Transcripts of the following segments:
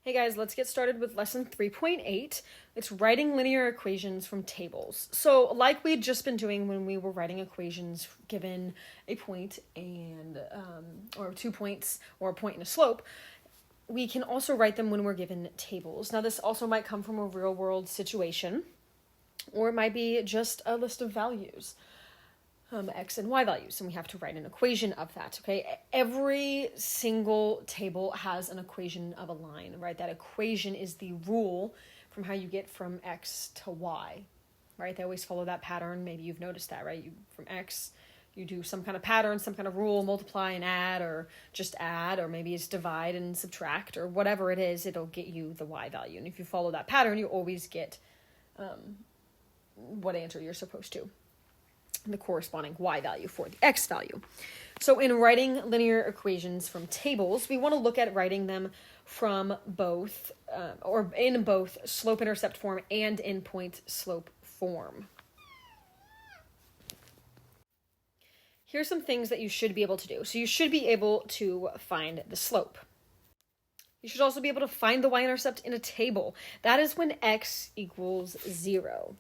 Hey guys, let's get started with lesson 3.8. It's writing linear equations from tables. So like we'd just been doing when we were writing equations given a point and or 2 points or a point and a slope, we can also write them when we're given tables. Now this also might come from a real world situation, or it might be just a list of values. X and Y values, and we have to write an equation of that, okay? Every single table has an equation of a line, right? That equation is the rule from how you get from X to Y, right? They always follow that pattern. Maybe you've noticed that, right? From X, you do some kind of pattern, some kind of rule, multiply and add, or just add, or maybe it's divide and subtract, or whatever it is, it'll get you the Y value. And if you follow that pattern, you always get what answer you're supposed to, the corresponding Y value for the X value. So in writing linear equations from tables, we want to look at writing them from both, or in both slope-intercept form and in point-slope form. Here's some things that you should be able to do. So you should be able to find the slope. You should also be able to find the y-intercept in a table. That is when x equals 0.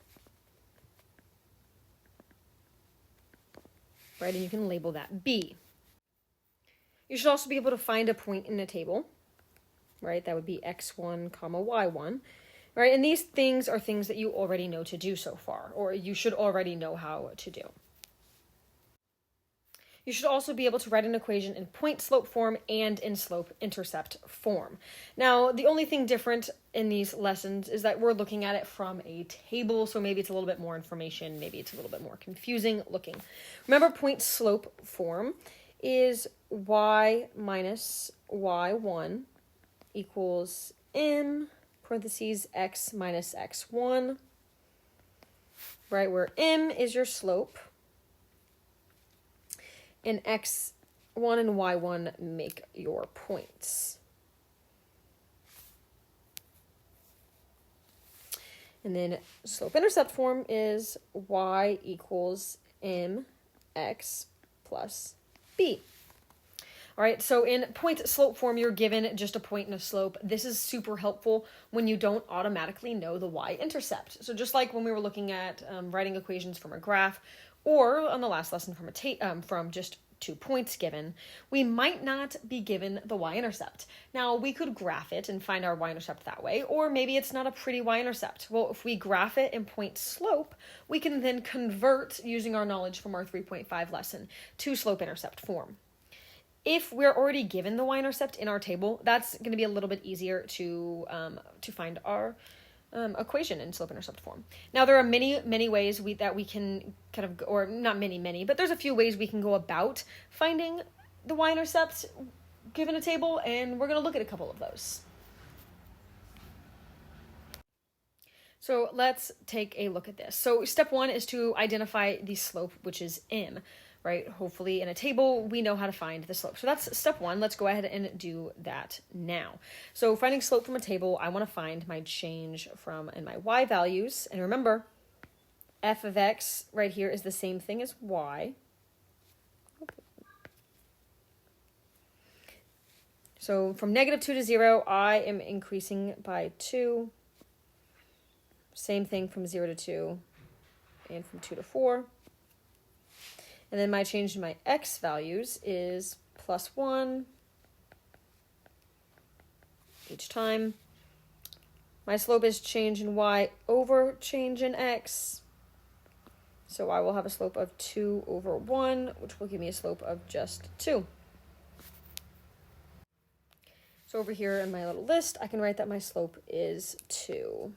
Right, and you can label that B. You should also be able to find a point in a table, right? That would be x1, comma y1, right? And these things are things that you already know to do so far, or you should already know how to do. You should also be able to write an equation in point-slope form and in slope-intercept form. Now, the only thing different in these lessons is that we're looking at it from a table, so maybe it's a little bit more information, maybe it's a little bit more confusing looking. Remember, point-slope form is y minus y1 equals m parentheses x minus x1, right, where m is your slope, and x1 and y1 make your points. And then slope-intercept form is y equals mx plus b. All right, so in point-slope form, you're given just a point and a slope. This is super helpful when you don't automatically know the y-intercept. So just like when we were looking at writing equations from a graph, or on the last lesson from just 2 points given, we might not be given the y-intercept. Now, we could graph it and find our y-intercept that way, or maybe it's not a pretty y-intercept. Well, if we graph it in point slope, we can then convert, using our knowledge from our 3.5 lesson, to slope-intercept form. If we're already given the y-intercept in our table, that's going to be a little bit easier to find our equation in slope-intercept form. Now, there are many ways that we can kind of, or not many, but there's a few ways we can go about finding the y-intercept given a table, and we're going to look at a couple of those. So let's take a look at this. So step 1 is to identify the slope, which is m, right? Hopefully in a table, we know how to find the slope. So that's step 1. Let's go ahead and do that now. So finding slope from a table, I want to find my change from and my y values. And remember, f of x right here is the same thing as y. So from -2 to 0, I am increasing by 2. Same thing from 0 to 2 and from 2 to 4. And then my change in my x values is +1 each time. My slope is change in y over change in x. So I will have a slope of 2 over 1, which will give me a slope of just 2. So over here in my little list, I can write that my slope is 2.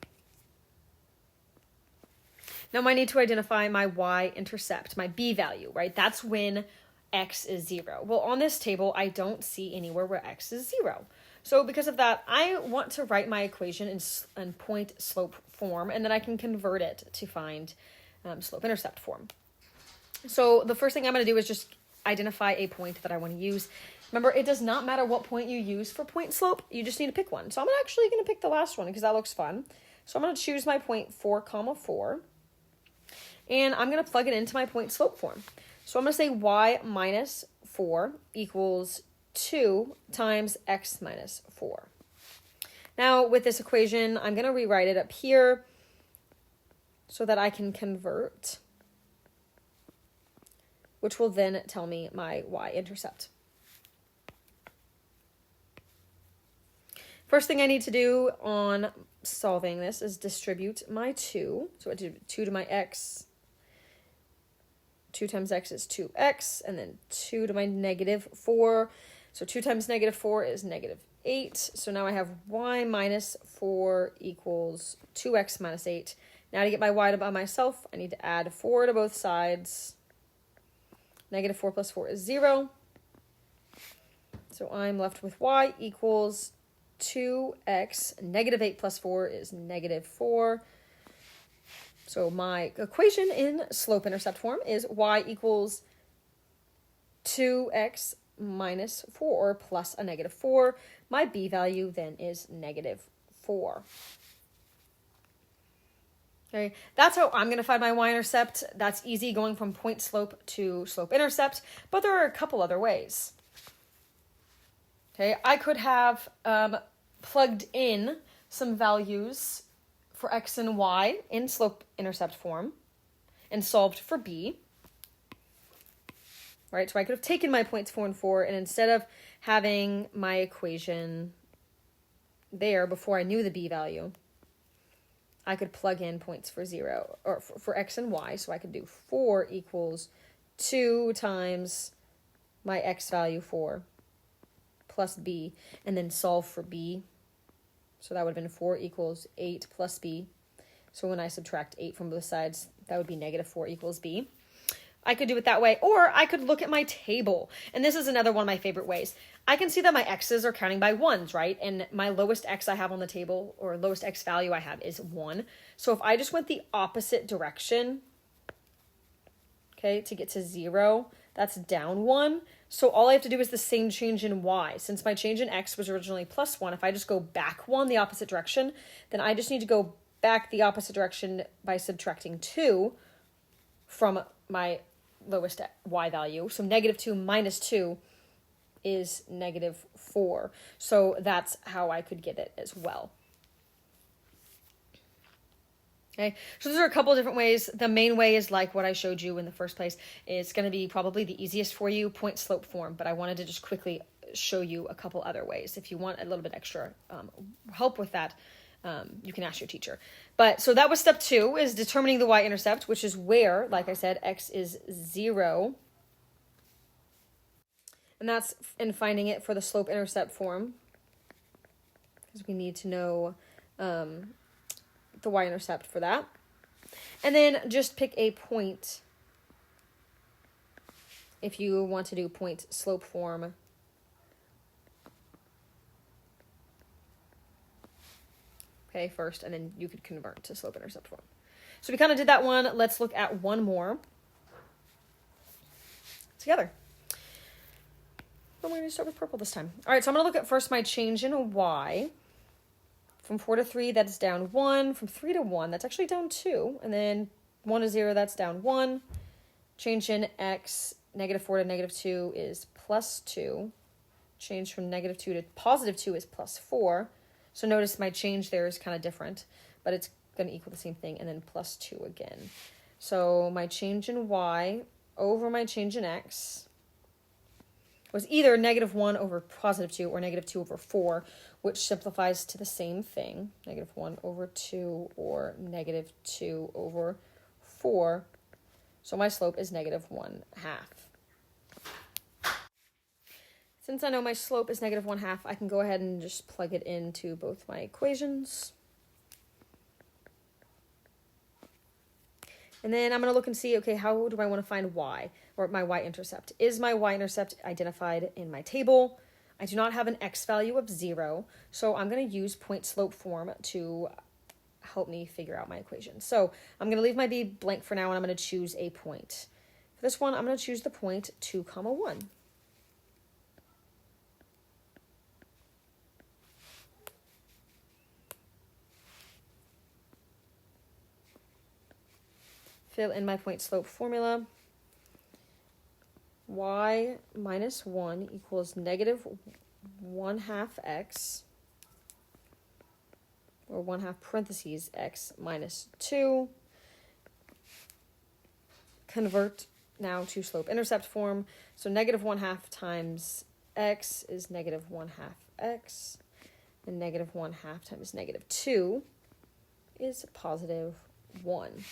Now I need to identify my y-intercept, my b value, right? That's when x is 0. Well, on this table, I don't see anywhere where x is 0. So because of that, I want to write my equation in point-slope form, and then I can convert it to find slope-intercept form. So the first thing I'm going to do is just identify a point that I want to use. Remember, it does not matter what point you use for point-slope. You just need to pick one. So I'm actually going to pick the last one because that looks fun. So I'm going to choose my point 4, 4. And I'm going to plug it into my point-slope form. So I'm going to say y minus 4 equals 2 times x minus 4. Now with this equation, I'm going to rewrite it up here so that I can convert, which will then tell me my y-intercept. First thing I need to do on solving this is distribute my 2. So I do 2 to my x. 2 times x is 2x, and then 2 to my negative 4. So 2 times negative 4 is negative 8. So now I have y minus 4 equals 2x minus 8. Now to get my y by myself, I need to add 4 to both sides. Negative 4 plus 4 is 0. So I'm left with y equals 2x. Negative 8 plus 4 is negative 4. So my equation in slope-intercept form is y equals 2x minus 4 or plus a negative 4. My b value then is negative 4. Okay, that's how I'm going to find my y-intercept. That's easy, going from point slope to slope-intercept, but there are a couple other ways. Okay, I could have plugged in some values for x and y in slope-intercept form and solved for b. Right, so I could have taken my points 4 and 4, and instead of having my equation there before I knew the b value, I could plug in points for 0, or for x and y, so I could do 4 equals 2 times my x value 4 plus b, and then solve for b. So that would have been 4 equals 8 plus b. So when I subtract 8 from both sides, that would be negative 4 equals b. I could do it that way, or I could look at my table. And this is another one of my favorite ways. I can see that my x's are counting by 1s, right? And my lowest x I have on the table, or lowest x value I have, is 1. So if I just went the opposite direction, okay, to get to 0, that's down 1. So all I have to do is the same change in y. Since my change in x was originally plus 1, if I just go back 1 the opposite direction, then I just need to go back the opposite direction by subtracting 2 from my lowest y value. So negative 2 minus 2 is negative 4. So that's how I could get it as well. Okay, so those are a couple of different ways. The main way is like what I showed you in the first place. It's going to be probably the easiest for you, point slope form, but I wanted to just quickly show you a couple other ways. If you want a little bit extra help with that, you can ask your teacher. But so that was step 2, is determining the y-intercept, which is where, like I said, x is 0. And that's in finding it for the slope-intercept form, because we need to know the y-intercept for that. And then just pick a point if you want to do point slope form. Okay, first, and then you could convert to slope-intercept form. So we kind of did that one. Let's look at one more together. We're going to start with purple this time. All right, so I'm going to look at first my change in y. From 4 to 3, that's down 1. From 3 to 1, that's actually down 2. And then 1 to 0, that's down 1. Change in x, negative 4 to negative 2 is plus 2. Change from negative 2 to positive 2 is plus 4. So notice my change there is kind of different, but it's going to equal the same thing, and then plus 2 again. So my change in y over my change in x was either negative 1 over positive 2 or negative 2 over 4, which simplifies to the same thing, negative 1 over 2 or negative 2 over 4. So my slope is negative 1/2. Since I know my slope is negative 1/2, I can go ahead and just plug it into both my equations. And then I'm going to look and see, okay, how do I want to find y, or my y-intercept? Is my y-intercept identified in my table? I do not have an x value of 0, so I'm going to use point slope form to help me figure out my equation. So I'm going to leave my b blank for now, and I'm going to choose a point. For this one, I'm going to choose the point 2, 1. Fill in my point slope formula. Y minus 1 equals negative 1/2 x or 1/2 parentheses x minus 2. Convert now to slope-intercept form. So negative 1/2 times x is negative 1/2 x, and negative 1/2 times negative 2 is positive 1.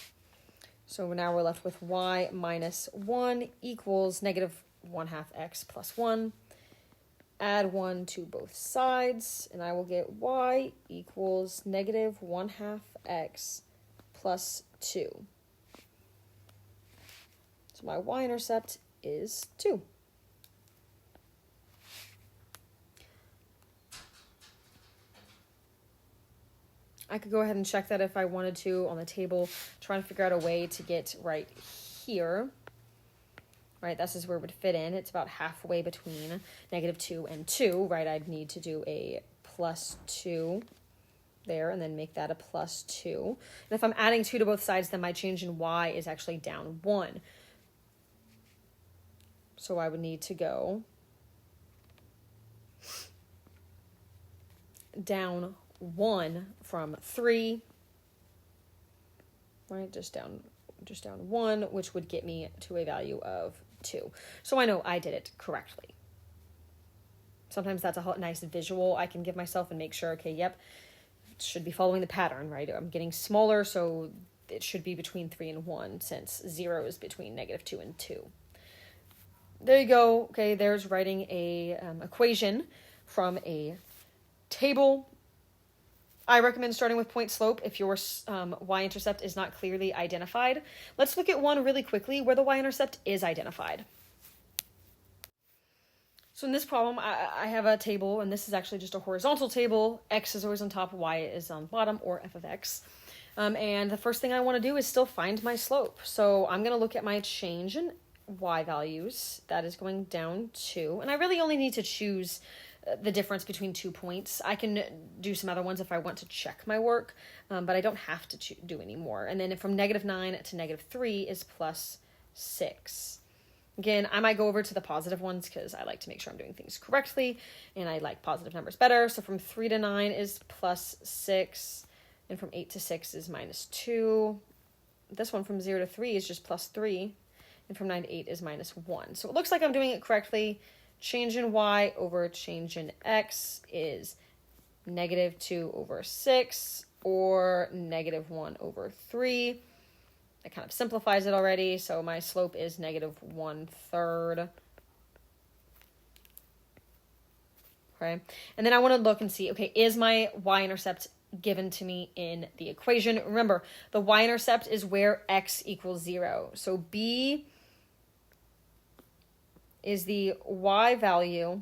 So now we're left with y minus 1 equals negative 1/2 x plus 1. Add 1 to both sides, and I will get y equals negative 1/2 x plus 2. So my y-intercept is 2. I could go ahead and check that if I wanted to on the table, trying to figure out a way to get right here. Right, this is where it would fit in. It's about halfway between negative 2 and 2, right? I'd need to do a plus 2 there and then make that a plus 2. And if I'm adding 2 to both sides, then my change in y is actually down 1. So I would need to go down 1 from 3, right? Just down 1, which would get me to a value of 2. So I know I did it correctly. Sometimes that's a nice visual I can give myself and make sure, okay, yep, should be following the pattern, right? I'm getting smaller, so it should be between 3 and 1, since 0 is between negative 2 and 2. There you go. Okay, there's writing a equation from a table. I recommend starting with point slope if your y-intercept is not clearly identified. Let's look at one really quickly where the y-intercept is identified. So in this problem, I have a table, and this is actually just a horizontal table. X is always on top, y is on bottom, or f of x. And the first thing I want to do is still find my slope. So I'm going to look at my change in y values. That is going down 2. And I really only need to choose the difference between 2 points. I can do some other ones if I want to check my work, but I don't have to do any more. And then from negative 9 to negative 3 is plus 6. Again, I might go over to the positive ones because I like to make sure I'm doing things correctly, and I like positive numbers better. So from 3 to 9 is plus 6, and from 8 to 6 is minus 2. This one from 0 to 3 is just plus 3, and from 9 to 8 is minus 1. So it looks like I'm doing it correctly. Change in y over change in x is negative 2 over 6 or negative 1 over 3. That kind of simplifies it already. So my slope is negative 1/3. Okay. And then I want to look and see, okay, is my y-intercept given to me in the equation? Remember, the y-intercept is where x equals 0. So B is the y value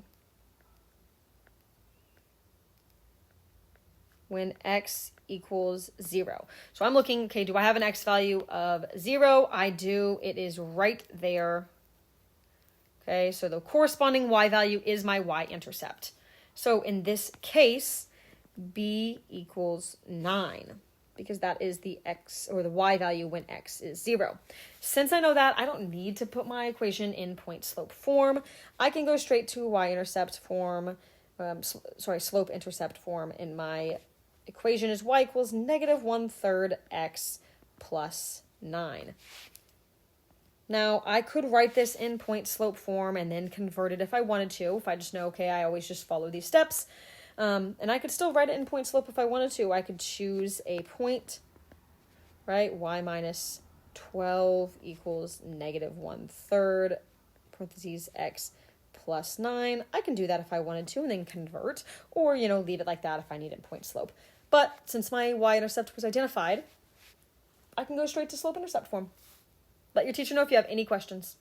when x equals 0. So I'm looking, okay, do I have an x value of 0? I do. It is right there. Okay, so the corresponding y value is my y-intercept. So in this case, B equals 9, because that is the x or the y value when x is 0. Since I know that, I don't need to put my equation in point slope form. I can go straight to y-intercept form, slope-intercept form, and my equation is y equals negative 1/3 x plus 9. Now, I could write this in point slope form and then convert it if I wanted to. If I just know, okay, I always just follow these steps. And I could still write it in point slope if I wanted to. I could choose a point, right? Y minus 12 equals negative 1/3, parentheses, x plus 9. I can do that if I wanted to and then convert, or, leave it like that if I need it in point slope. But since my y-intercept was identified, I can go straight to slope-intercept form. Let your teacher know if you have any questions.